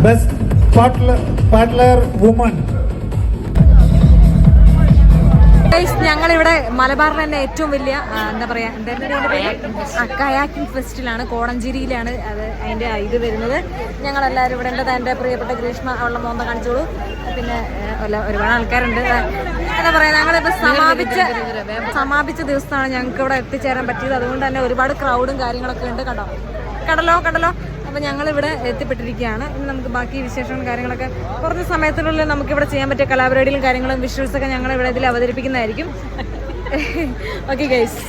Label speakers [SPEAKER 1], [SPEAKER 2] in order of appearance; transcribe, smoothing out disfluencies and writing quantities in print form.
[SPEAKER 1] Best Paddler Woman.
[SPEAKER 2] ഞങ്ങളിവിടെ മലബാറിലെ തന്നെ ഏറ്റവും വലിയ എന്താ പറയാ കയാക്കിംഗ് ഫെസ്റ്റിലാണ്, കോടഞ്ചേരിയിലാണ് അത് അതിന്റെ ഇത് വരുന്നത്. ഞങ്ങളെല്ലാവരും ഇവിടെ ഉണ്ട്. എൻ്റെ പ്രിയപ്പെട്ട ഗ്രീഷ്മ അവളുടെ മോന്ത കാണിച്ചോളൂ. പിന്നെ ഒരുപാട് ആൾക്കാരുണ്ട്. എന്താ പറയാ, ഞങ്ങളിപ്പോൾ സമാപിച്ച ദിവസമാണ് ഞങ്ങൾക്ക് ഇവിടെ എത്തിച്ചേരാൻ പറ്റിയത്. അതുകൊണ്ട് തന്നെ ഒരുപാട് ക്രൗഡും കാര്യങ്ങളൊക്കെ ഉണ്ട്. കണ്ടല്ലോ. അപ്പോൾ ഞങ്ങളിവിടെ എത്തിപ്പെട്ടിരിക്കുകയാണ്. ഇനി നമുക്ക് ബാക്കി വിശേഷങ്ങളും കാര്യങ്ങളൊക്കെ കുറച്ച് സമയത്തിനുള്ളിൽ നമുക്കിവിടെ ചെയ്യാൻ പറ്റിയ കലാപരിപാടികളും കാര്യങ്ങളും വിഷ്വൽസൊക്കെ ഞങ്ങളിവിടെ ഇതിൽ അവതരിപ്പിക്കുന്നതായിരിക്കും. Okay guys.